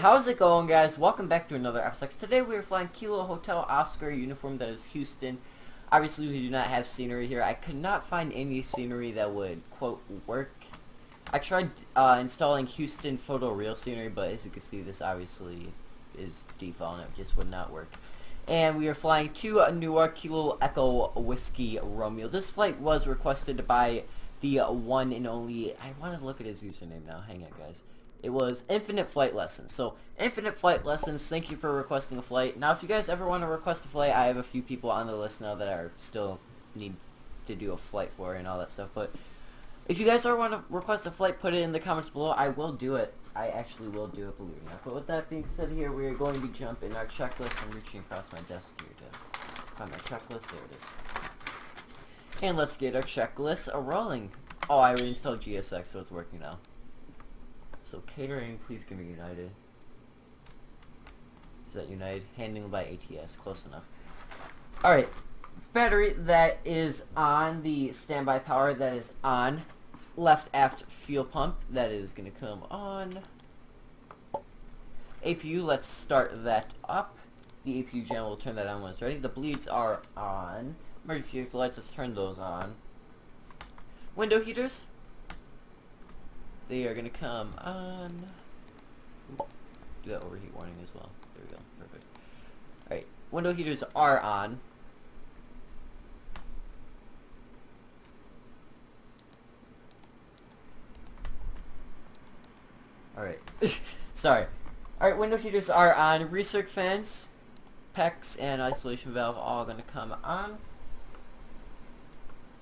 How's it going, guys? Welcome back to another FSX. Today we are flying Kilo Hotel Oscar uniform, that is Houston. Obviously we do not have scenery here. I could not find any scenery that would, quote, work. I tried installing Houston photoreal scenery, but as you can see, this obviously is default and it just would not work. And we are flying to Newark, Kilo Echo Whiskey Romeo. This flight was requested by the one and only, I want to look at his username now, hang on guys. It was Infinite Flight Lessons. So, Infinite Flight Lessons, thank you for requesting a flight. Now, if you guys ever want to request a flight, I have a few people on the list now that are still need to do a flight for and all that stuff. But if you guys ever want to request a flight, put it in the comments below. I will do it. I actually will do it, believe it or not. But with that being said here, we are going to jump in our checklist. I'm reaching across my desk here to find my checklist. There it is. And let's get our checklist rolling. Oh, I reinstalled GSX, so it's working now. So catering, please give me United. Is that United? Handling by ATS, close enough. Alright, battery that is on, the standby power that is on, left aft fuel pump that is going to come on. APU, let's start that up. The APU jam will turn that on when it's ready. The bleeds are on. Emergency exit lights, let's turn those on. Window heaters. They are going to come on. Ooh, do that overheat warning as well. There we go. Perfect. Alright. Window heaters are on. Alright. Sorry. Alright, window heaters are on. Recirc fans, PEX, and isolation valve all going to come on.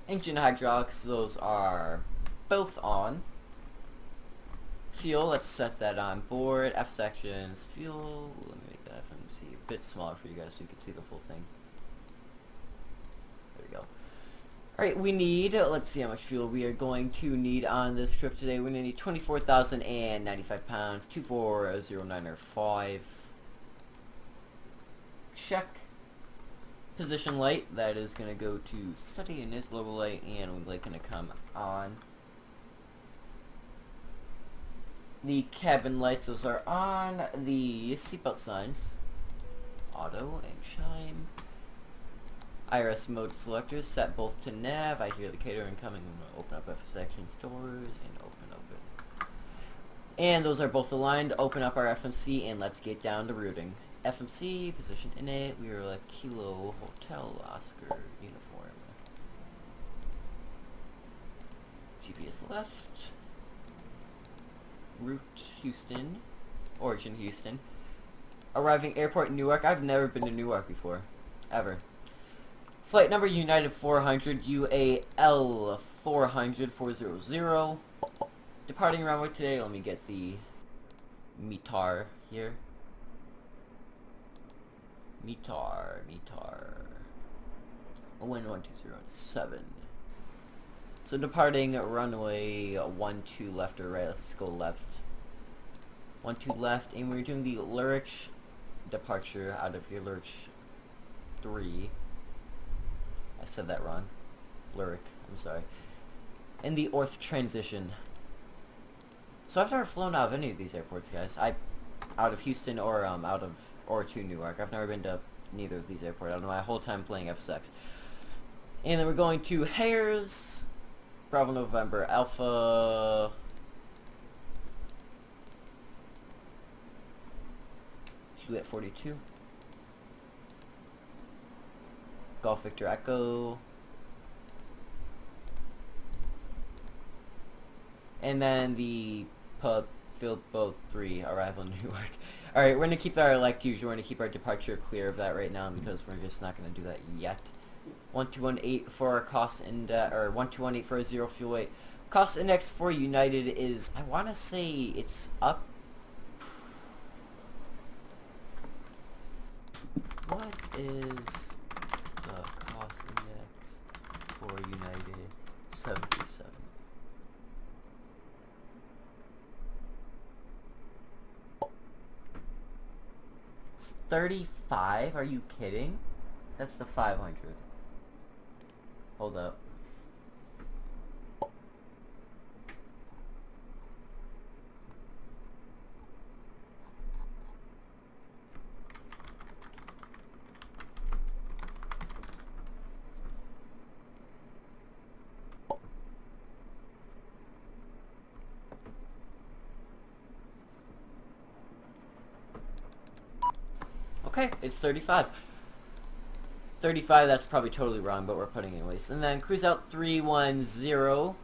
Engine hydraulics, those are both on. Fuel, let's set that on board. F sections, fuel, let me make that FMC a bit smaller for you guys so you can see the full thing. There we go. Alright, we need, let's see how much fuel we are going to need on this trip today. We're going to need 24,095 pounds, 24095. Check. Position light, that is going to go to study in this lower light, and we're going to come on. The cabin lights, those are on. The seatbelt signs, auto and chime. IRS mode selectors set both to nav. I hear the catering coming. I'm going to open up FSX doors and open. And those are both aligned. Open up our FMC and let's get down to routing. FMC, position in it. We are like Kilo Hotel Oscar uniform. GPS left. Route Houston, origin Houston. Arriving airport Newark. I've never been to Newark before, ever. Flight number United 400 UAL 400 400. Departing runway today. Let me get the METAR here. METAR. Wind 1207. So departing runway 12 left or right. Let's go left. 12 left, and we're doing the Lurich departure out of here. Lurich 3. I said that wrong. Lurich. I'm sorry. And the Orth transition. So I've never flown out of any of these airports, guys. Out of Houston or to Newark. I've never been to neither of these airports. I don't know, my whole time playing FSX. And then we're going to Hares. Bravo November Alpha. Juliet 42. Golf Victor Echo. And then the pub Field Boat 3 arrival in Newark. Alright, we're going to keep our, like usual, we're going to keep our departure clear of that right now because we're just not going to do that yet. 1218 for our cost index, or 1218 for a 0 fuel weight. Cost index for United is, I want to say it's up. What is the cost index for United 737? It's 35? Are you kidding? That's the 500. Hold up. Okay, it's 35. 35, that's probably totally wrong, but we're putting it anyways. And then cruise out 310.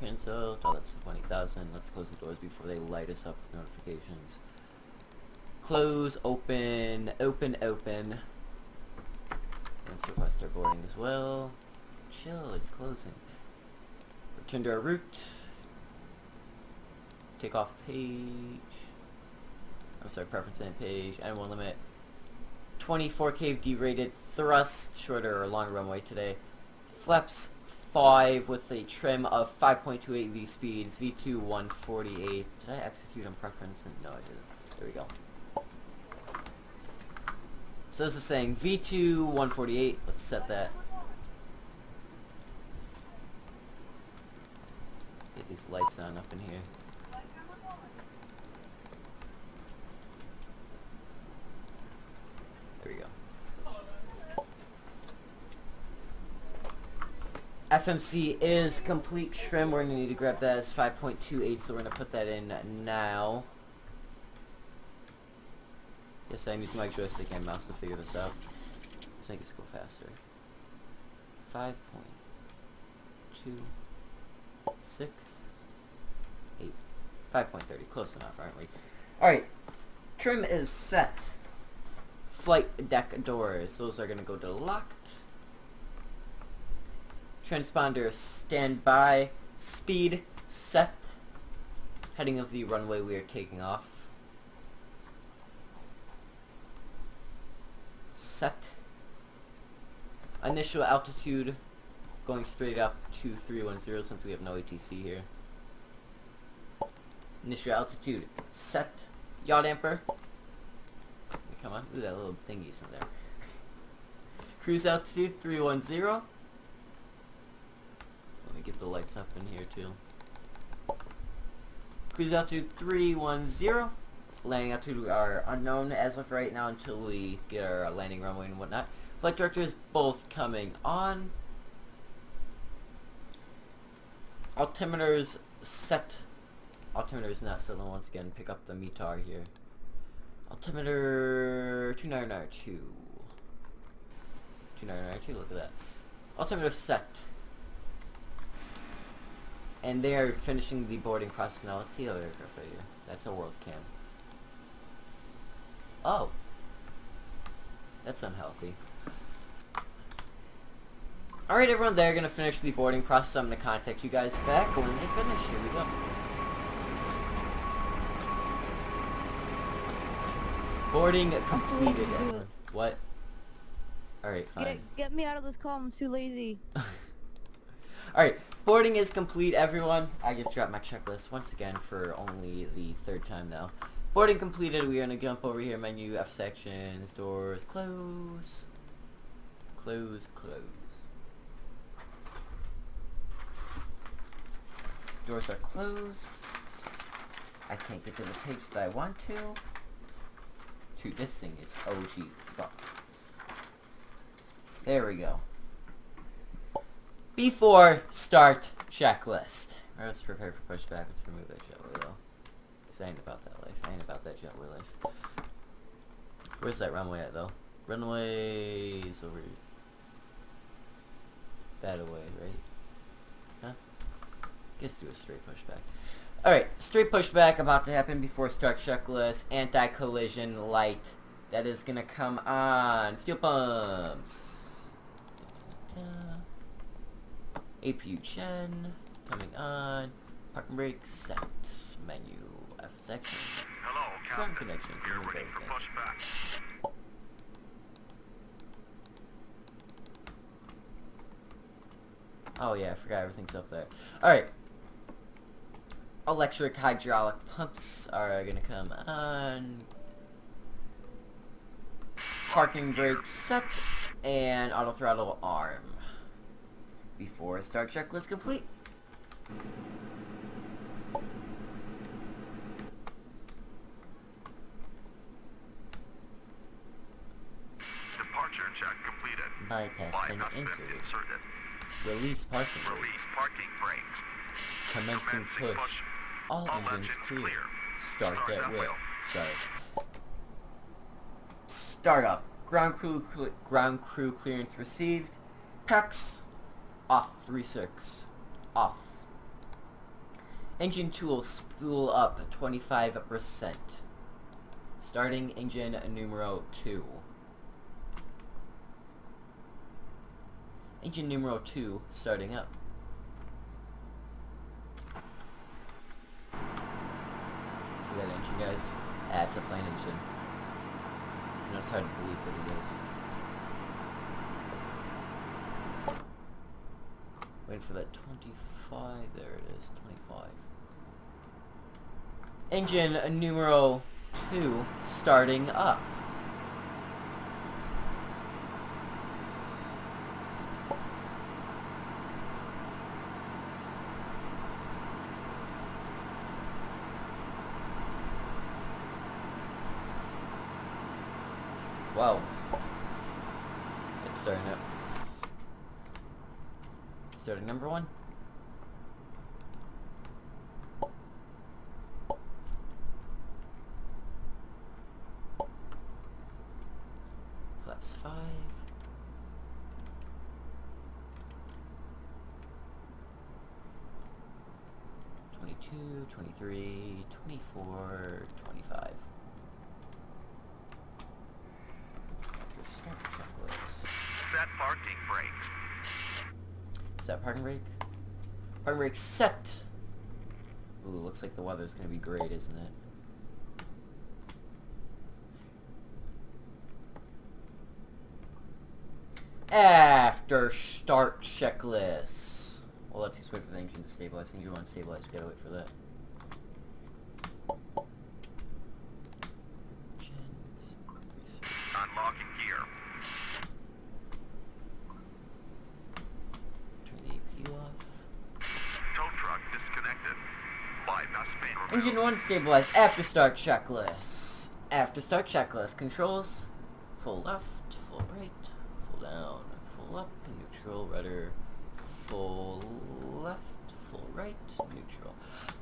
Cancel. Oh, that's 20,000. Let's close the doors before they light us up with notifications. Close, open, open, open. Let's request our boarding as well. Chill, it's closing. Return to our route. Take off page. I'm sorry, preference and page. Animal limit. 24 KFD rated. Thrust, shorter or long runway today. Flaps 5 with a trim of 5.28 V speeds. V2 148. Did I execute on preference? No, I didn't. There we go. So this is saying V2 148. Let's set that. Get these lights on up in here. There we go. FMC is complete trim. We're going to need to grab that as 5.28, so we're going to put that in now. Yes, I'm using my joystick and mouse to figure this out. Let's make this go faster. 5.26, 8. 5.30. Close enough, aren't we? Alright. Trim is set. Flight deck doors. Those are going to go to locked. Transponder standby. Speed set. Heading of the runway we are taking off. Set. Initial altitude going straight up to 310 since we have no ATC here. Initial altitude set. Yaw damper. Come on. Ooh, that little thingy's in there. Cruise altitude 310. Let me get the lights up in here too. Cruise altitude 310. Landing altitude are unknown as of right now until we get our landing runway and whatnot. Flight directors both coming on. Altimeters set. Altimeters not set. Once again, pick up the METAR here. Altimeter 2992. 2992, look at that. Altimeter set. And they are finishing the boarding process now. Let's see how aircraft right here. That's a world cam. Oh. That's unhealthy. Alright everyone, they're going to finish the boarding process. I'm going to contact you guys back when they finish. Here we go. Boarding completed. What? Alright, fine. Get me out of this call, I'm too lazy. Alright, boarding is complete, everyone. I just dropped my checklist once again for only the third time now. Boarding completed. We're gonna jump over here, menu, F sections, doors, close. Close, close. Doors are closed. I can't get to the page that I want to. Dude, this thing is OG fuck. There we go. Before start checklist. Alright, let's prepare for pushback. Let's remove that jetway though. Cause I ain't about that life. I ain't about that jetway life. Where's that runway at though? Runway's over that away, right? Huh? Let's do a straight pushback. Alright, straight pushback about to happen before start checklist. Anti-collision light. That is gonna come on. Fuel pumps. APU gen. Coming on. Parking brake set. Menu. FSX. Hello, Ground Captain. connections. You're ready for pushback. Oh yeah, I forgot everything's up there. Alright. Electric hydraulic pumps are gonna come on. Parking brake set. And auto throttle arm. Before start checklist complete. Departure check completed. Bypass pin Bypass inserted. inserted. Release parking brake. Release parking brakes. Commencing push. All engines clear. Start that wheel. Sorry. Startup. Ground crew clearance received. PEX off. 36 off. Engine tool spool up 25%. Starting engine numero 2. Engine numero 2 starting up. See that engine, guys? Ah, it's a plane engine. I know it's hard to believe, but it is. Waiting for that 25. There it is, 25. Engine numero 2 starting up. Wow. It's starting up. Starting number 1. Flaps 5. (22, 23, 24, 25). Start checklist. Set parking brake. Set parking brake? Parking brake set! Ooh, looks like the weather's gonna be great, isn't it? After start checklist. Well, let's just wait for the engine to stabilize. Engine 1 stabilize, we gotta wait for that. Unlocking gear. Turn the AP off. Tow truck disconnected. Bypass main removed. Engine 1 stabilize. After start checklist. After start checklist. Controls. Full left, full right, full down, full up, neutral, rudder, full left, full right, neutral.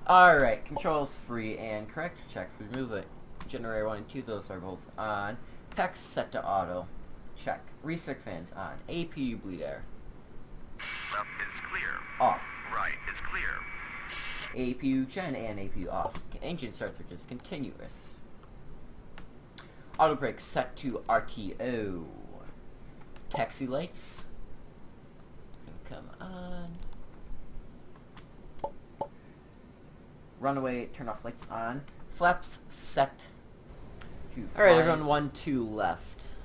Alright, controls free and correct. Check for movement. Generator 1 and 2, those are both on. PEX set to auto. Check. Recirc fans on. APU bleed air. Left is clear. Off. Right is clear. APU gen and APU off. Engine start switch is continuous. Auto brake set to RTO. Taxi lights. It's gonna come on. Runaway turn off lights on. Flaps set to fly. Alright, everyone, 1, 2 left.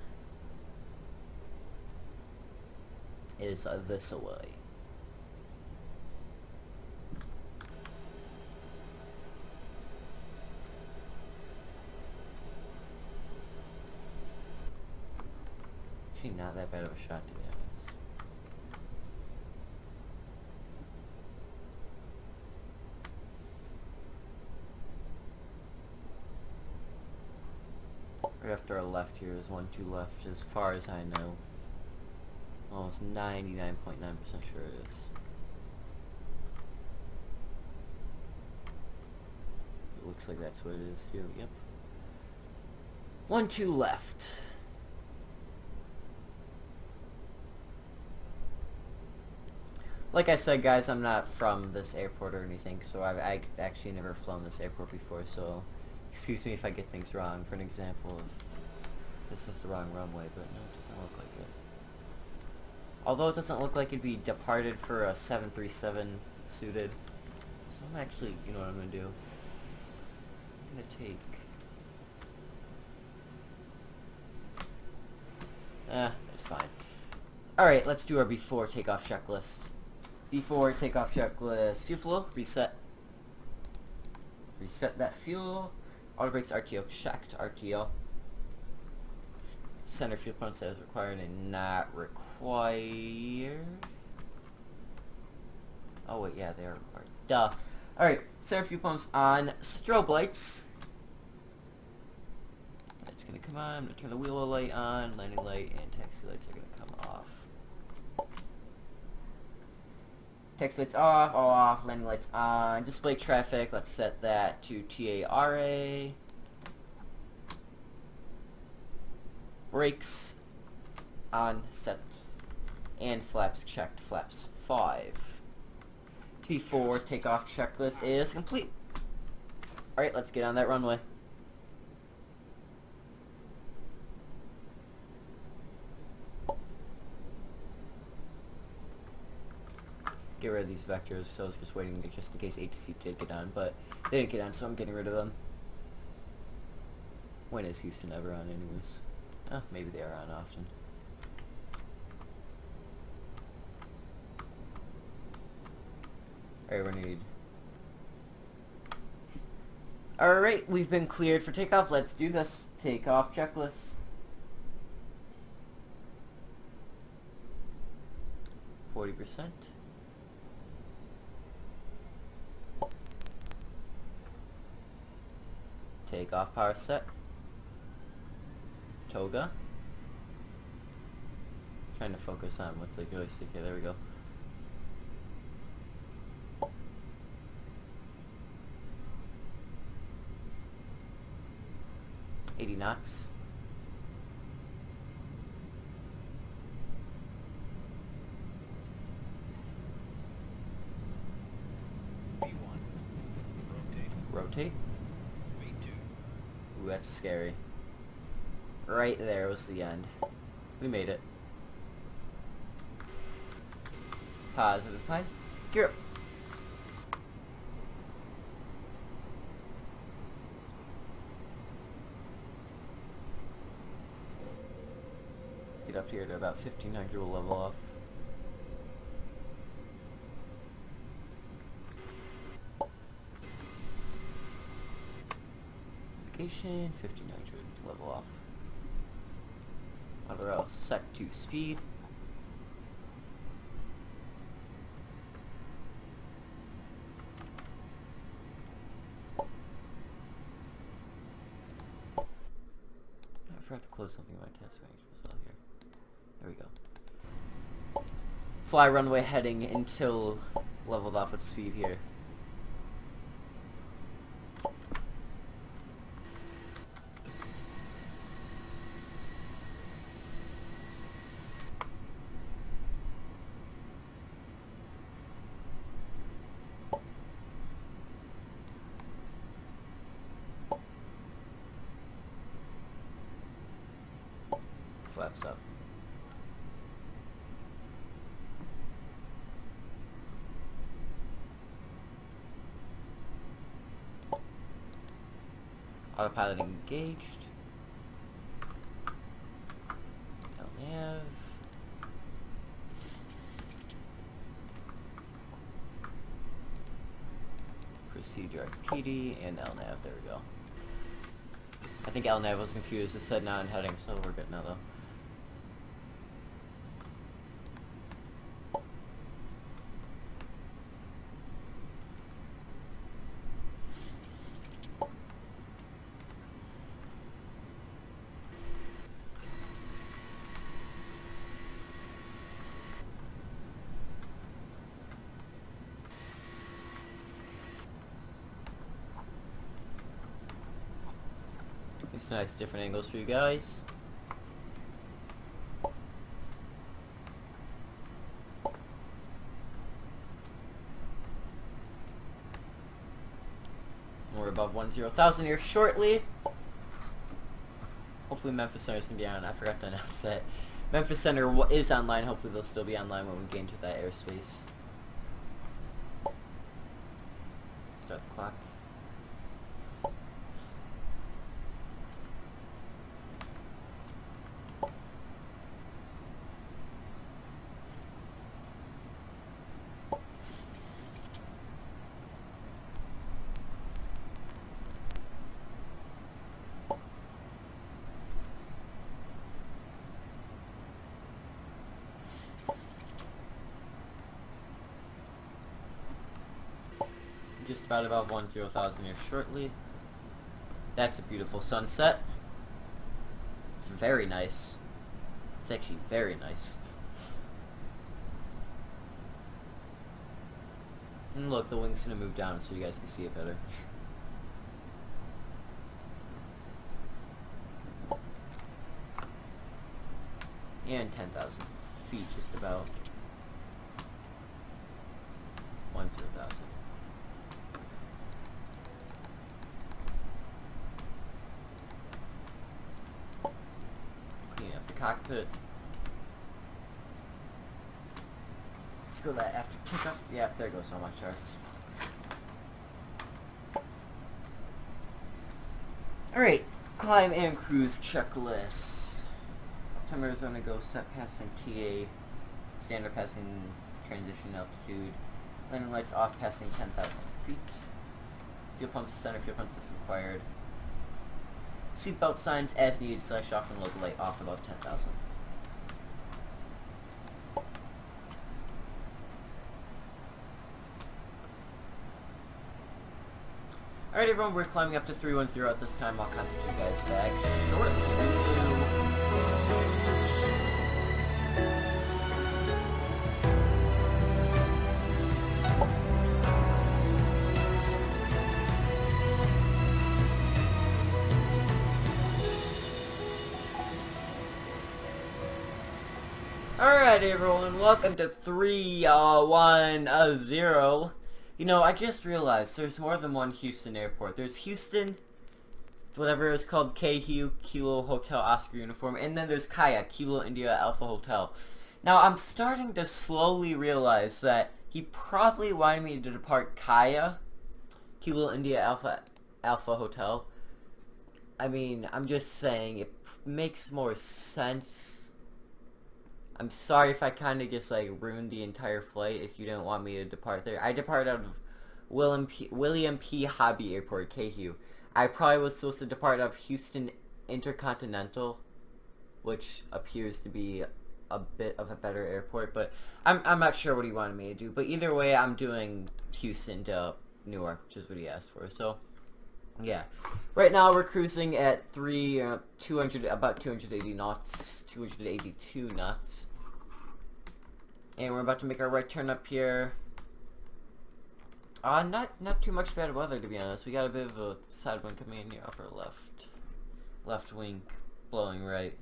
Is this away. Actually, not that bad of a shot, to be honest. Right after our left here is 1, 2 left, as far as I know. Almost 99.9% sure it is. It looks like that's what it is too, yep. 1, 2 left. Like I said, guys, I'm not from this airport or anything, so I've actually never flown this airport before, so excuse me if I get things wrong. For an example, if this is the wrong runway, but no, it doesn't look like it. Although it doesn't look like it'd be departed for a 737 suited. So I'm actually, you know what I'm gonna do? I'm gonna take... it's fine. Alright, let's do our before takeoff checklist. Before takeoff checklist. Fuel flow, reset. Reset that fuel. Auto brakes RTO checked, RTO. Center fuel pump says required and not required. Oh wait, yeah, they are required. Duh. Alright, center fuel pumps on. Strobe lights. It's gonna come on. I'm gonna turn the wheel light on, landing light, and taxi lights are gonna come off. Taxi lights off, all off, landing lights on. Display traffic, let's set that to TARA. Brakes on, set, and flaps checked. Flaps 5. Before takeoff checklist is complete. Alright, let's get on that runway. Get rid of these vectors, so I was just waiting just in case ATC did get on, but they didn't get on, so I'm getting rid of them. When is Houston ever on anyways? Oh, maybe they are on often. Alright, we need... Alright, we've been cleared for takeoff. Let's do this. Takeoff checklist. %. Takeoff power set. Toga. Trying to focus on with the joystick here. There we go. $80 knots. Rotate. Ooh, that's scary. Right there was the end. We made it. Positive climb. Gear up. Let's get up here to about 1500. We'll level off. Vacation 1500. Level off. Auto route sec 2 speed. I forgot to close something in my test range as well here. There we go. Fly runway heading until leveled off with speed here. Flaps up. Autopilot engaged. LNAV. Procedure PD and LNAV. There we go. I think LNAV was confused. It said non-heading, so we're good now though. It's nice, different angles for you guys. We're above 10,000 here shortly. Hopefully Memphis Center is going to be on. I forgot to announce that. Memphis Center is online. Hopefully they'll still be online when we get into that airspace. Start the clock. Just about above 10,000 here shortly. That's a beautiful sunset. It's very nice. It's actually very nice. And look, the wing's gonna move down so you guys can see it better. And 10,000 feet, just about. 10,000. Clean up the cockpit. Let's go that after takeoff. Yeah, there goes all my charts. Alright, climb and cruise checklist. Time Arizona go set passing TA, standard passing transition altitude, landing lights off passing 10,000 feet. Fuel pumps, center fuel pumps is required. Seatbelt signs as needed / off and local light off above 10,000. Alright everyone, we're climbing up to 310 at this time. I'll contact you guys back shortly. Alright everyone, welcome to 310. You know, I just realized there's more than one Houston airport. There's Houston, whatever it's called, KHOU, Kilo Hotel Oscar Uniform, and then there's KEWR, Kilo India Alpha Hotel. Now, I'm starting to slowly realize that he probably wanted me to depart KEWR, Kilo India Alpha Hotel. I mean, I'm just saying, it makes more sense. I'm sorry if I kind of just like ruined the entire flight if you didn't want me to depart there. I depart out of William P. Hobby Airport, KHOU. I probably was supposed to depart out of Houston Intercontinental, which appears to be a bit of a better airport, but I'm not sure what he wanted me to do. But either way, I'm doing Houston to Newark, which is what he asked for. So, yeah. Right now we're cruising at about 280 knots. 282 knots, and we're about to make our right turn up here. Not too much bad weather, to be honest. We got a bit of a side wind coming in here off our left wing blowing right.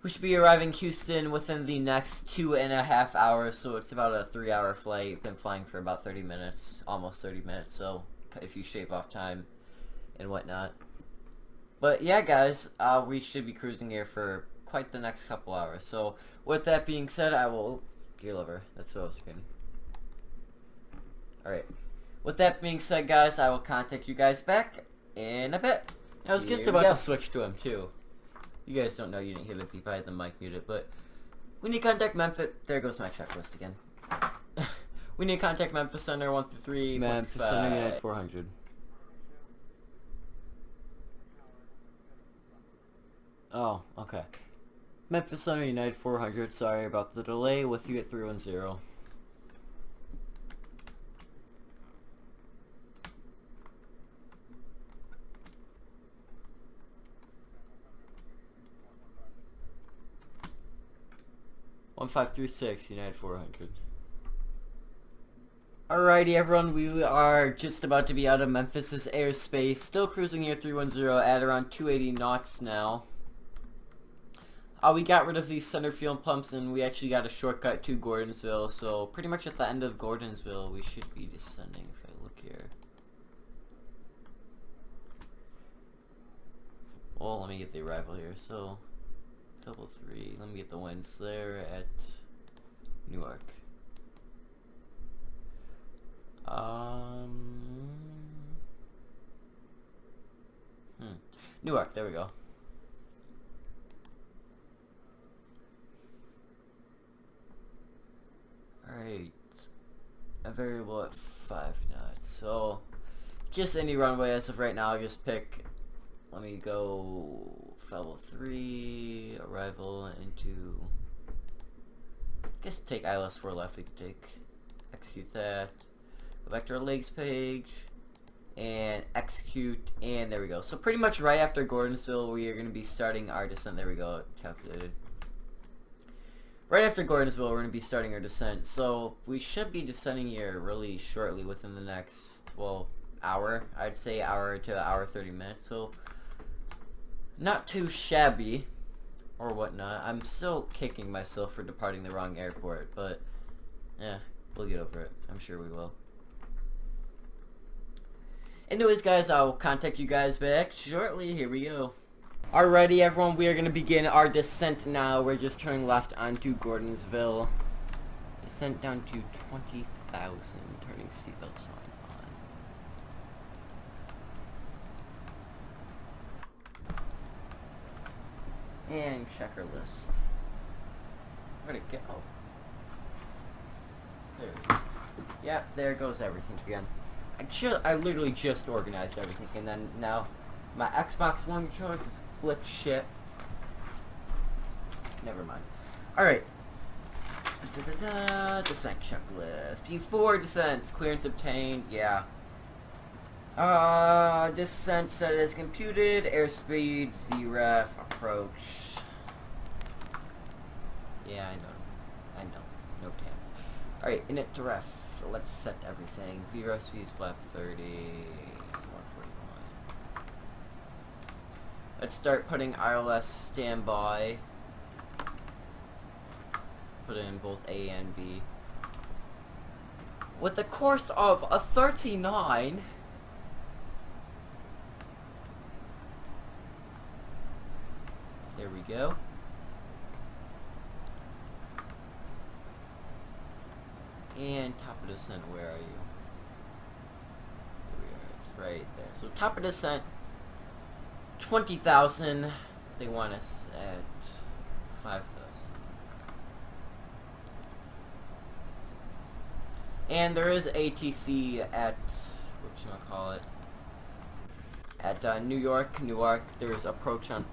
We should be arriving Houston within the next 2.5 hours, so it's about a 3-hour flight. Been flying for about 30 minutes, almost 30 minutes, so if you shave off time and whatnot. But yeah, guys, we should be cruising here for quite the next couple hours. So with that being said, I will gear lever. That's what I was getting. All right. With that being said, guys, I will contact you guys back in a bit. I was just about to switch to him too. You guys don't know, you didn't hear the beep. I had the mic muted, but we need to contact Memphis. There goes my checklist again. We need to contact Memphis Center 1 through 3. Memphis Center Unit 400. Oh, okay. Memphis Center United 400, sorry about the delay, with you at 310. One 536 United 400. Alrighty everyone, we are just about to be out of Memphis's airspace, still cruising here 310 at around 280 knots now. We got rid of these center fuel pumps and we actually got a shortcut to Gordonsville, so pretty much at the end of Gordonsville we should be descending if I look here. Well, let me get the arrival here, so double 3, let me get the winds there at Newark. Newark, there we go. Alright, a variable at 5 knots, so just any runway as of right now. I'll just pick, let me go level 3, arrival into, just take ILS 4 left, we can take, execute that, go back to our legs page, and execute, and there we go. So pretty much right after Gordonsville we are going to be starting our descent. There we go, calculated. Right after Gordonsville, we're going to be starting our descent, so we should be descending here really shortly within the next, well, hour. I'd say hour to hour 30 minutes, so not too shabby. or whatnot. I'm still kicking myself for departing the wrong airport, but yeah, we'll get over it. I'm sure we will. Anyways, guys, I will contact you guys back shortly. Here we go. Alrighty, everyone, we are going to begin our descent now. We're just turning left onto Gordonsville. Descent down to 20,000, turning seatbelt signs on. And check our list. Where'd it go? There it is. Yep, there goes everything again. I literally just organized everything, and then now my Xbox One controller just flipped shit. Never mind. Alright. Descent checklist. P4 descents. Clearance obtained. Yeah. Descent set is computed. Airspeeds. VREF. Approach. Yeah, I know. No tab. Alright, init to ref. Let's set everything. VREF speeds flap 30. 141. Let's start putting ILS standby. Put in both A and B. With a course of a 39. There we go. And top of descent, where are you? Here we are, it's right there. So top of descent, 20,000. They want us at 5,000. And there is ATC at, whatchamacallit, at Newark. There's approach on...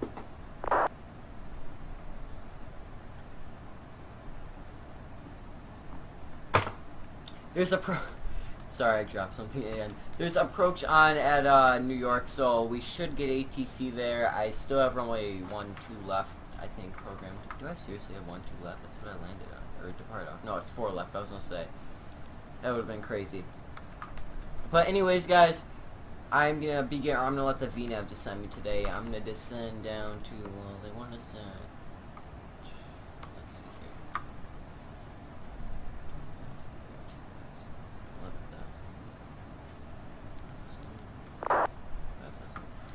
Sorry, I dropped something again. There's approach on at New York, so we should get ATC there. I still have runway 12 left, I think, programmed. Do I seriously have 12 left? That's what I landed on, or depart off. No, it's 4 left, I was gonna say. That would have been crazy. But anyways, guys, I'm gonna let the VNAV descend me today. I'm gonna descend down to, well, they want us at, let's see here. 11,000.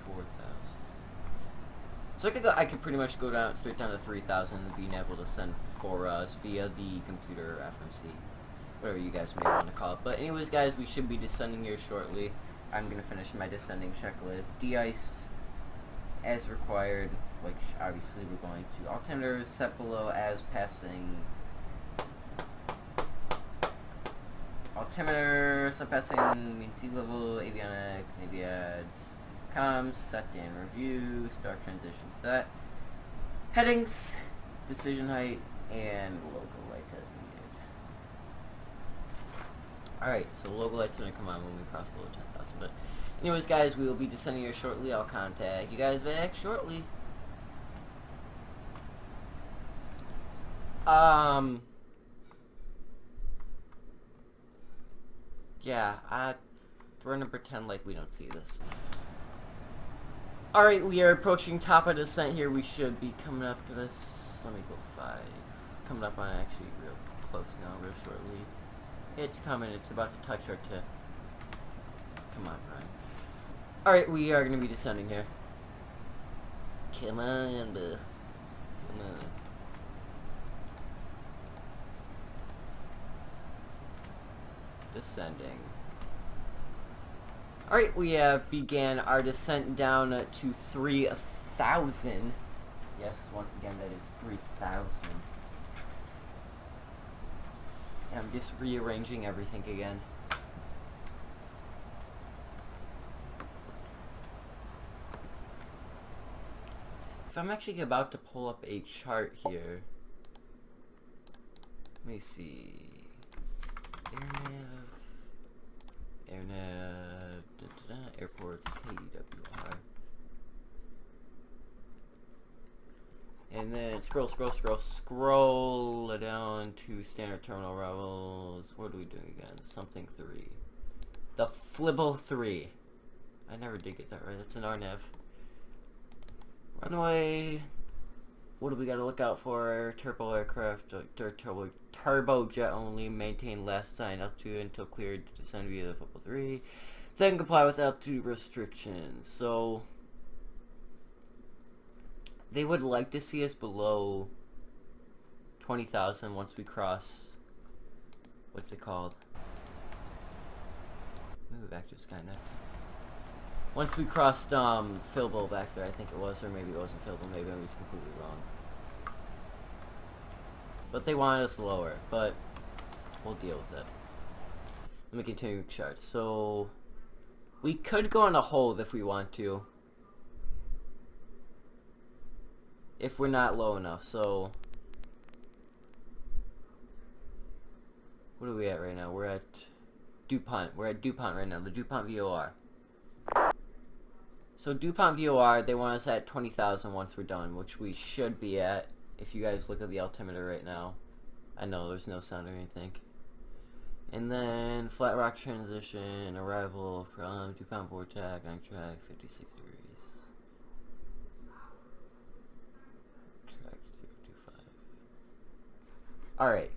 4,000. So I could pretty much go down straight down to 3,000. The VNAV will descend for us via the computer FMC. Whatever you guys may want to call it. But anyways, guys, we should be descending here shortly. I'm going to finish my descending checklist. De-ice as required, which obviously we're going to. Altimeter set below as passing. Altimeter set passing means sea level, avionics, aviads. Comms, set in review, start transition set. Headings, decision height, and logo lights as needed. Alright, so the logo light's gonna come on when we cross below 10,000. But anyways, guys, we will be descending here shortly. I'll contact you guys back shortly. Yeah, we're gonna pretend like we don't see this. Alright, we are approaching top of descent here. We should be coming up to this. Let me go 5. Coming up on actually real close now, real shortly. It's coming. It's about to touch our tip. Come on, Brian. Alright, we are going to be descending here. Come on, come on. Descending. Alright, we began our descent down to 3,000. Yes, once again, that is 3,000. And I'm just rearranging everything again. If I'm actually about to pull up a chart here, let me see. AirNav, airports, KEWR. And then scroll down to standard terminal arrivals. What are we doing again? Something 3. The Flibble 3. I never did get that right. That's an RNAV. Runway What do we gotta look out for? Turbo aircraft, turbojet only, maintain last sign altitude until cleared to descend via the football 3. Then comply with altitude restrictions. So they would like to see us below 20,000 once we cross, what's it called? Move back to Skynex. Once we crossed Philbo back there, I think it was, or maybe it wasn't Philbo, maybe I was completely wrong. But they wanted us lower, but we'll deal with it. Let me continue with chart. So we could go on a hold if we want to, if we're not low enough. So what are we at right now? We're at DuPont. We're at DuPont right now, the DuPont VOR. So DuPont VOR, they want us at 20,000 once we're done, which we should be at. If you guys look at the altimeter right now, I know there's no sound or anything. And then flat rock transition, arrival from DuPont Vortex on track 56 degrees. Track 025. Alright.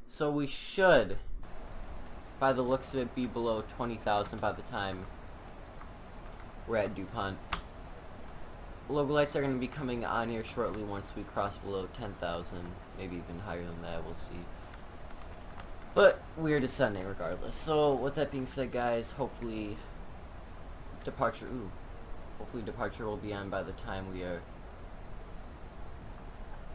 So we should, by the looks of it, be below 20,000 by the time we're at DuPont. Logo lights are going to be coming on here shortly once we cross below 10,000, maybe even higher than that, we'll see. But we're descending regardless. So with that being said, guys, hopefully departure will be on by the time we are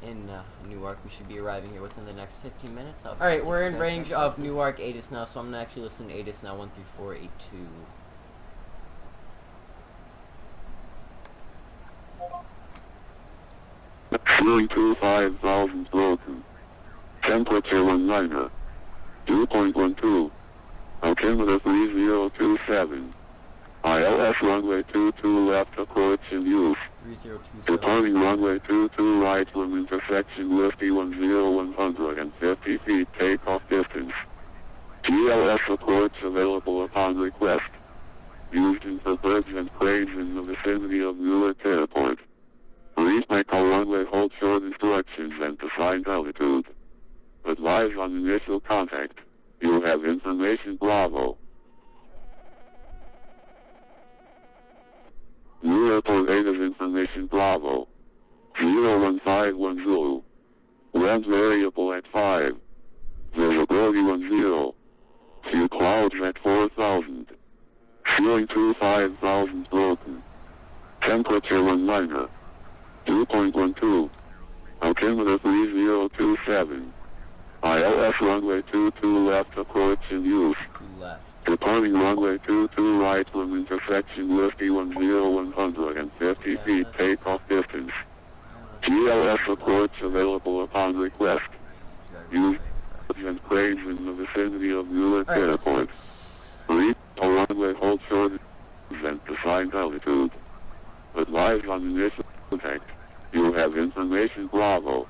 in Newark. We should be arriving here within the next 15 minutes. Alright, we're in range of Newark ATIS now, so I'm going to actually listen to ATIS now, 13482. Ceiling 25,000 broken. Temperature 19. 2.12. Altimeter 3027. ILS runway 22 left approach in use. 3027. Departing runway 22 right from intersection with E10-150 feet takeoff distance. GLS approach available upon request. Used in for birds and cranes in the vicinity of Newark Airport. Please make a runway hold short instructions and assigned altitude. Advise on initial contact. You have information Bravo. New Airport ATIS information Bravo. 01510. Wind variable at 5. Visibility 10. Few clouds at 4,000. Ceiling 25,000 broken. Temperature 19. 2.12. Altimeter 3027. ILS runway 22 left approach in use. Left. Departing runway 22 right from intersection with E10-150 feet takeoff distance. GLS approach available upon request. Used and cranes in the vicinity of Newark Airport. Please a runway hold short and assigned altitude. Advise on initial contact. You have information Bravo.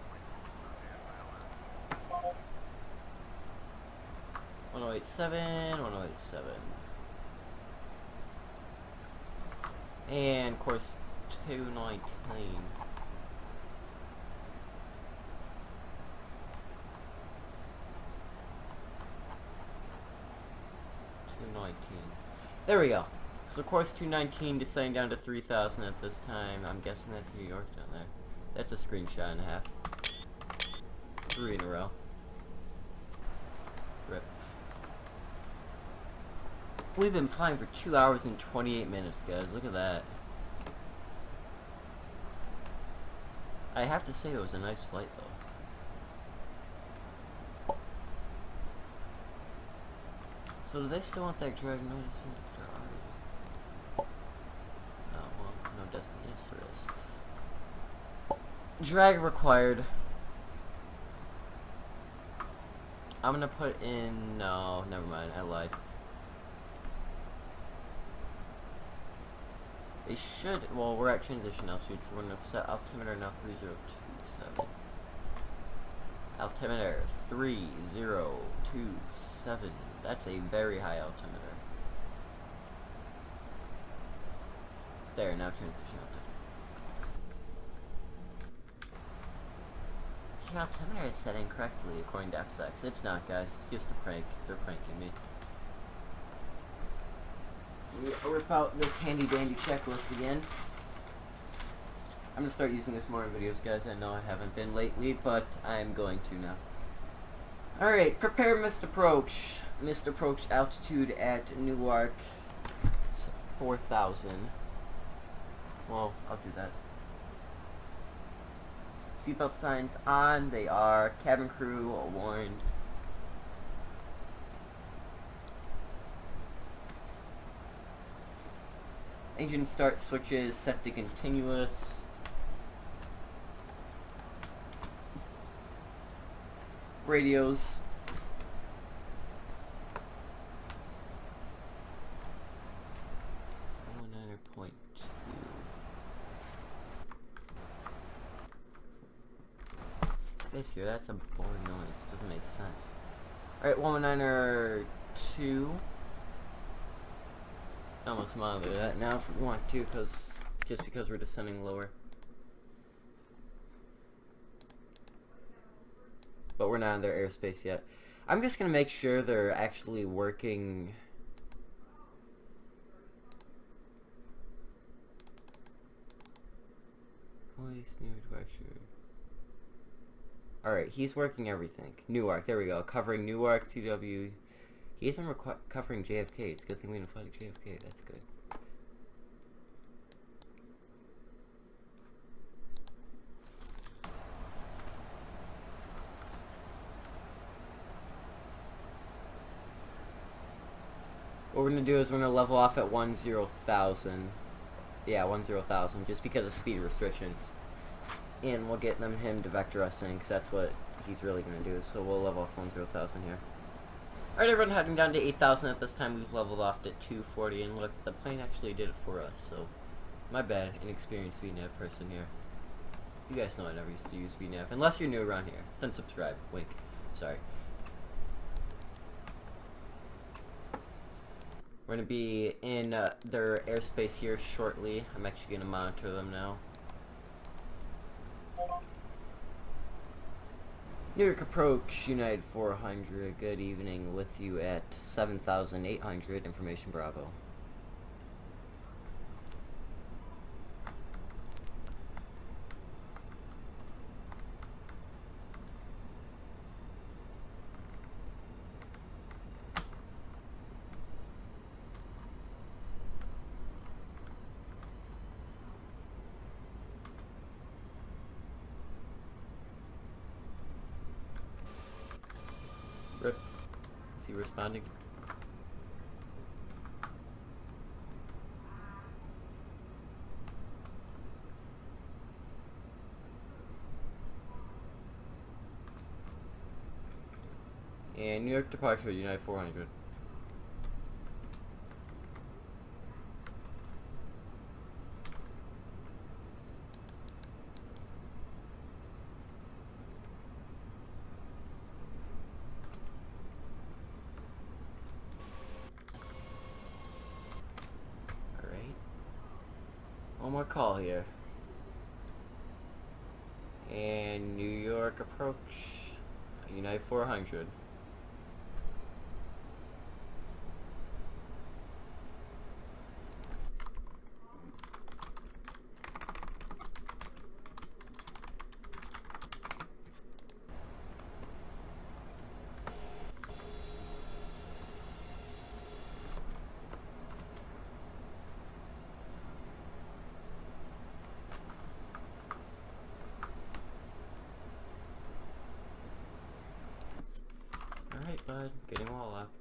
1087, 1087. And course 219. 219. There we go. So course 219 descending down to 3,000 at this time. I'm guessing that's New York down there. That's a screenshot and a half. 3 in a row. Rip. We've been flying for 2 hours and 28 minutes, guys. Look at that. I have to say it was a nice flight, though. So do they still want that drag notice? No, well, no destiny. Yes, there is. Drag required. I'm gonna put in... No, never mind. I lied. They should... Well, we're at transition altitude, so we're gonna set altimeter now 3027. Altimeter 3027. That's a very high altimeter. There, now transition altitude. the altimeter is set incorrectly according to FSX. It's not, guys. It's just a prank. They're pranking me. We rip out this handy dandy checklist again. I'm gonna start using this more in videos, guys. I know I haven't been lately, but I'm going to now. Alright, prepare missed approach. Missed approach altitude at Newark. It's 4,000. Well, I'll do that. Seatbelt signs on. They are. Cabin crew warned. Engine start switches set to continuous. Radios. Basically, that's a boring noise. It doesn't make sense. Alright, 119er2. Almost monitor that now if we want to, just because we're descending lower. But we're not in their airspace yet. I'm just gonna make sure they're actually working. Alright, he's working everything. Newark, there we go. Covering Newark, TW. He isn't covering JFK. It's a good thing we didn't fly to JFK. That's good. What we're going to do is we're going to level off at 10,000. Yeah, 10,000, just because of speed restrictions. And we'll get him to vector us in, because that's what he's really going to do. So we'll level off 10,000 here. Alright, everyone, heading down to 8,000 at this time. We've leveled off at 240, and look, the plane actually did it for us, so my bad, inexperienced VNav person here. You guys know I never used to use VNav, unless you're new around here. Then subscribe. Wink. Sorry. We're going to be in their airspace here shortly. I'm actually going to monitor them now. Newark approach, United 400, good evening, with you at 7,800, information Bravo. Rip. Is he responding? And New York departure, United 400. One more call here. And New York approach, United 400. Alright, bud. Getting all left.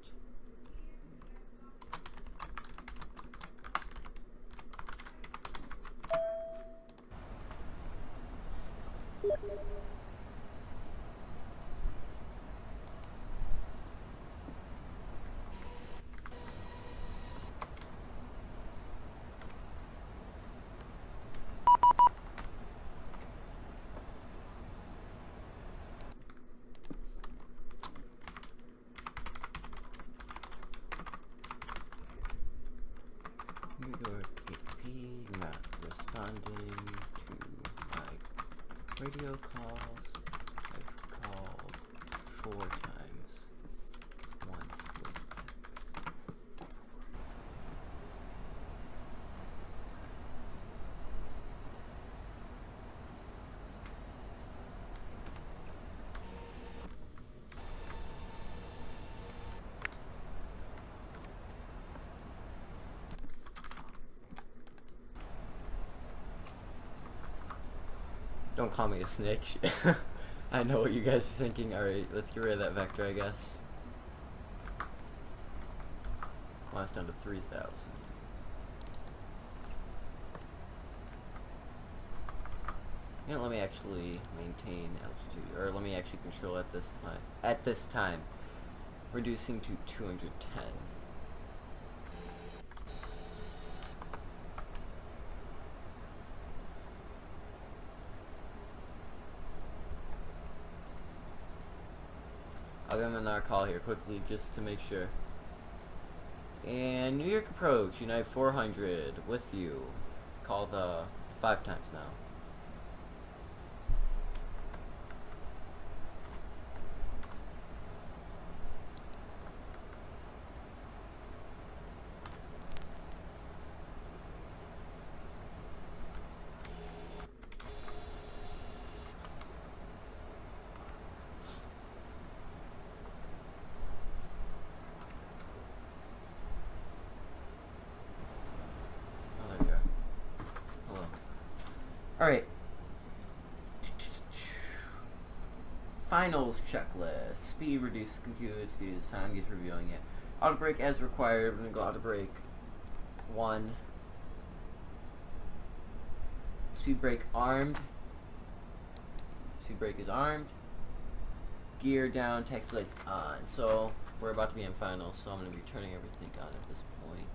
New York AP not responding to my radio calls. 4 times 1 squared x. Don't call me a snitch. I know what you guys are thinking. Alright, let's get rid of that vector, I guess. Well, that's down to 3,000. You know, let me actually maintain altitude, or let me actually control at this point. At this time, reducing to 210. I'll give him another call here quickly just to make sure. And New York approach, United 400 with you. Call the 5 times now. Alright. Finals checklist. Speed, reduce compute, speed is time, he's reviewing it. Auto brake as required. I'm gonna go auto brake 1. Speed brake armed. Speed brake is armed. Gear down, taxi lights on. So we're about to be in finals, so I'm gonna be turning everything on at this point.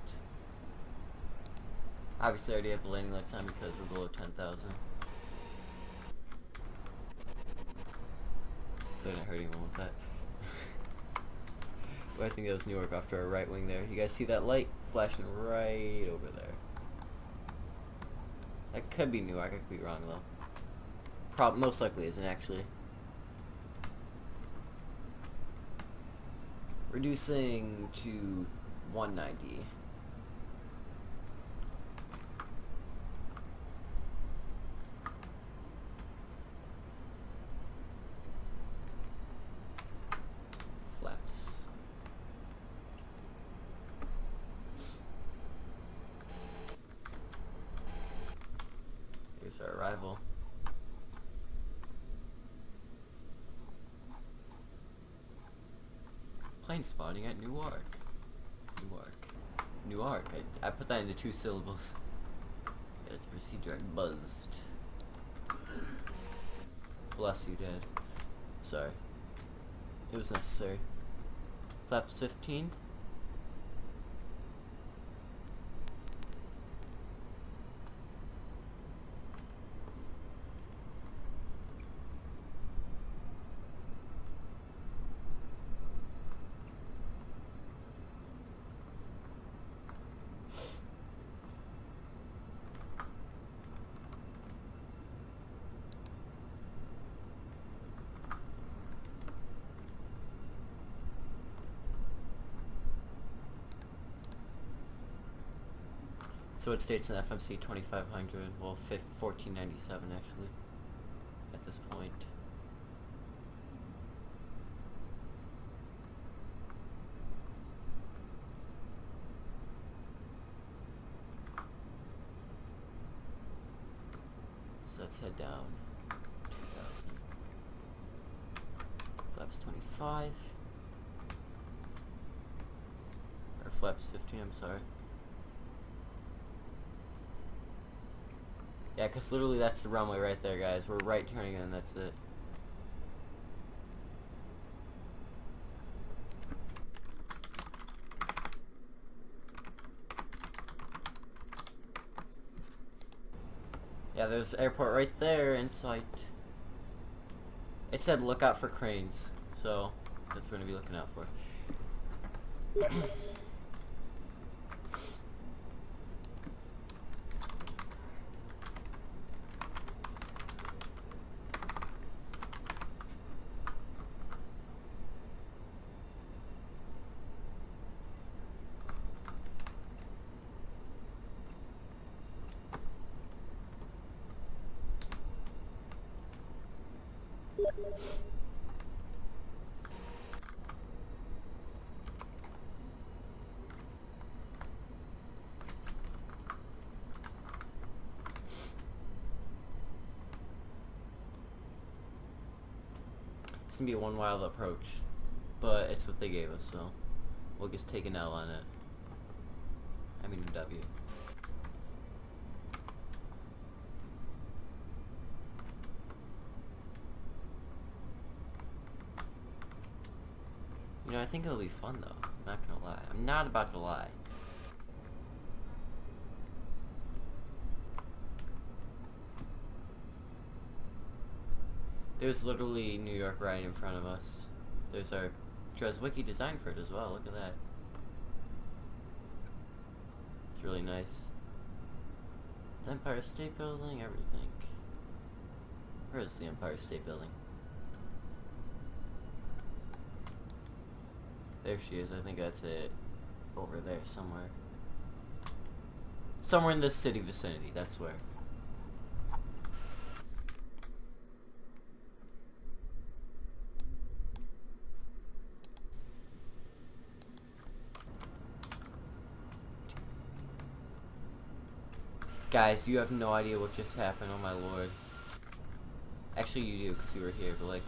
Obviously I already have the landing lights on because we're below 10,000. They're not hurting anyone with that. But I think that was Newark off to our right wing there. You guys see that light flashing right over there? That could be Newark, I could be wrong though. Most likely isn't actually. Reducing to 190. Flaps. Here's our arrival. Plane spotting at Newark. Newark. I put that into 2 syllables. Yeah, let's proceed direct. Buzzed. Bless you, Dad. Sorry. It was necessary. Flaps 15. So it states in FMC 2500, well 1497 actually, at this point. So let's head down 2000. Flaps 25. Or flaps 15, I'm sorry. Yeah, because literally that's the runway right there, guys. We're right turning and that's it. Yeah, there's the airport right there in sight. It said look out for cranes, so that's what we're going to be looking out for. It's gonna be one wild approach, but it's what they gave us, so we'll just take an L on it. I mean a W. You know, I think it'll be fun though. I'm not gonna lie. I'm not about to lie. There's literally New York right in front of us. There's our Dreswicki design for it as well. Look at that. It's really nice. The Empire State Building, everything. Where is the Empire State Building? There she is. I think that's it. Over there somewhere. Somewhere in this city vicinity. That's where. Guys, you have no idea what just happened, oh my lord. Actually you do, because you were here, but like,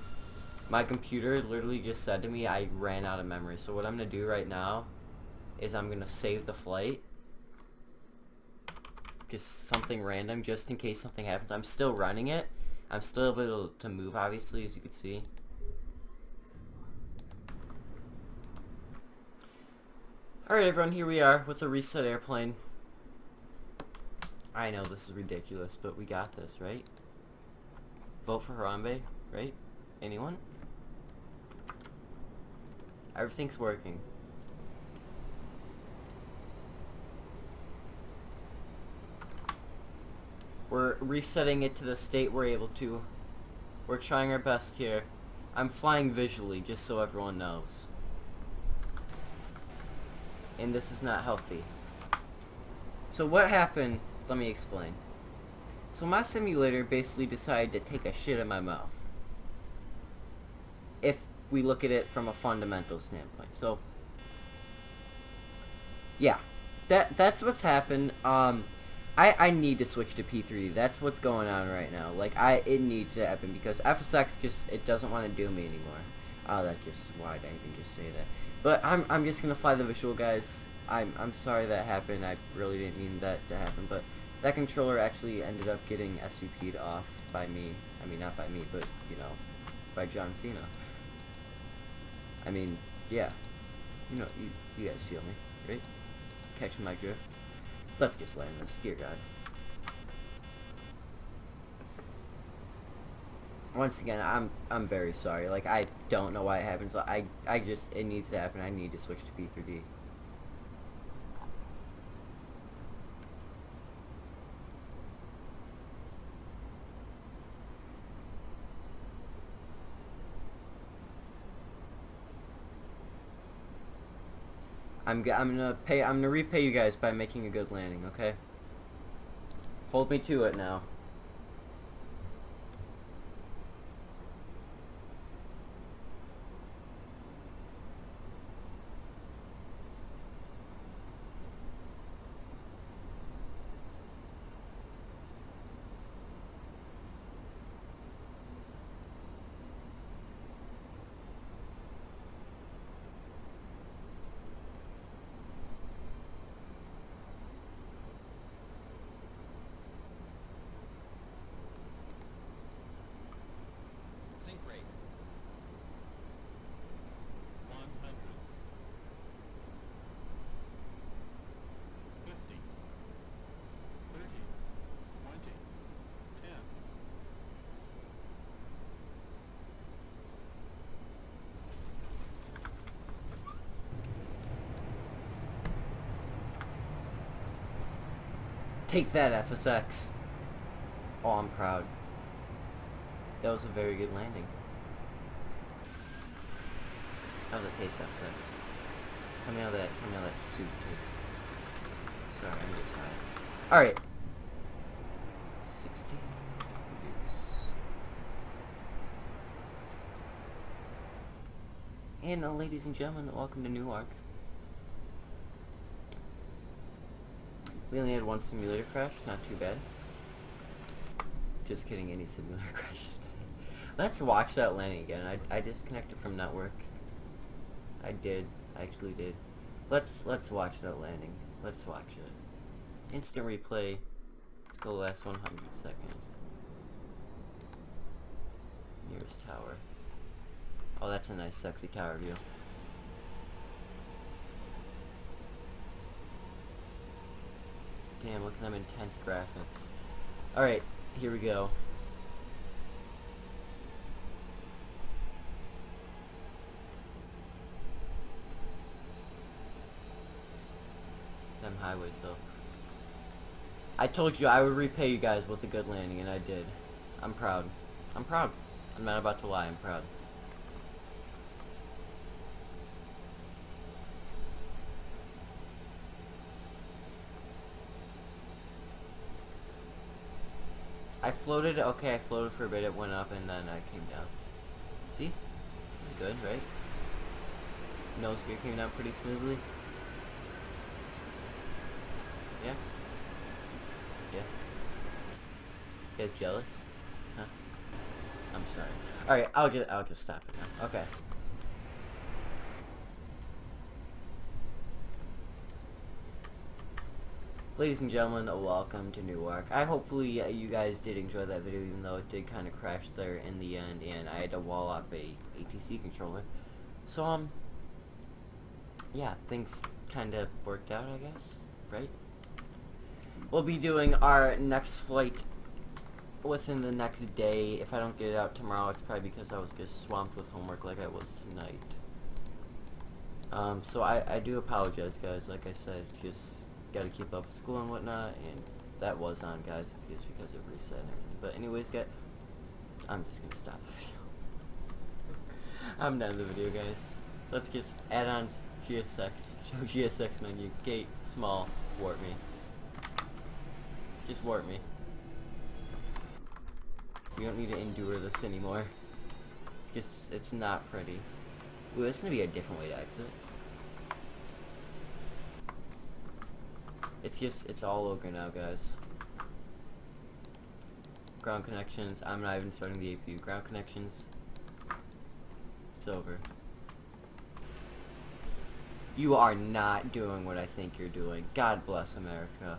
my computer literally just said to me I ran out of memory. So what I'm going to do right now is I'm going to save the flight. Just something random, just in case something happens. I'm still running it. I'm still able to move, obviously, as you can see. Alright everyone, here we are with the reset airplane. I know this is ridiculous, but we got this, right? Vote for Harambe, right? Anyone? Everything's working. We're resetting it to the state we're able to. We're trying our best here. I'm flying visually, just so everyone knows. And this is not healthy. So what happened? Let me explain. So my simulator basically decided to take a shit in my mouth. If we look at it from a fundamental standpoint. So yeah. That's what's happened. I need to switch to P3. That's what's going on right now. Like it needs to happen because FSX it doesn't want to do me anymore. Oh, that just why did I even just say that? But I'm just gonna fly the visual, guys. I'm sorry that happened. I really didn't mean that to happen, but that controller actually ended up getting SCP'd off by me. I mean, not by me, but, you know, by John Cena. I mean, yeah. You know, you guys feel me, right? Catching my drift. Let's just land this. Dear God. Once again, I'm very sorry. Like, I don't know why it happens. I just, it needs to happen. I need to switch to P3D. I'm gonna repay you guys by making a good landing, okay? Hold me to it now. Take that, FSX. Oh, I'm proud. That was a very good landing. How does it taste, FSX? Tell me how that soup tastes. Sorry, I'm just high. Alright. 60. Reduce. And ladies and gentlemen, welcome to Newark. We only had one simulator crash, not too bad. Just kidding, any simulator crash is bad. Let's watch that landing again. I disconnected from network. I actually did. Let's watch that landing. Let's watch it. Instant replay. Let's go last 100 seconds. Nearest tower. Oh, that's a nice sexy tower view. Damn, look at them intense graphics. Alright, here we go. Them highways though. I told you I would repay you guys with a good landing, and I did. I'm proud. I'm proud. I'm not about to lie, I'm proud. I floated for a bit, it went up, and then I came down. See? It's good, right? Nose gear came down pretty smoothly. Yeah? Yeah? You guys jealous? Huh? I'm sorry. Alright, I'll just stop it now. Okay. Ladies and gentlemen, welcome to Newark. Hopefully you guys did enjoy that video, even though it did kind of crash there in the end, and I had to wall off a ATC controller. So, yeah, things kind of worked out, I guess, right? We'll be doing our next flight within the next day. If I don't get it out tomorrow, it's probably because I was just swamped with homework like I was tonight. So I do apologize, guys. Like I said, it's just gotta keep up with school and whatnot, and that was on, guys. It's just because of reset and everything. But anyways, guys, I'm just gonna stop the video. I'm done the video, guys. Let's get add-ons, GSX, show GSX menu, gate, small, warp me. Just warp me. We don't need to endure this anymore. It's not pretty. Ooh, this is gonna be a different way to exit. It's all over now, guys. Ground connections, I'm not even starting the APU. Ground connections, it's over. You are not doing what I think you're doing. God bless America.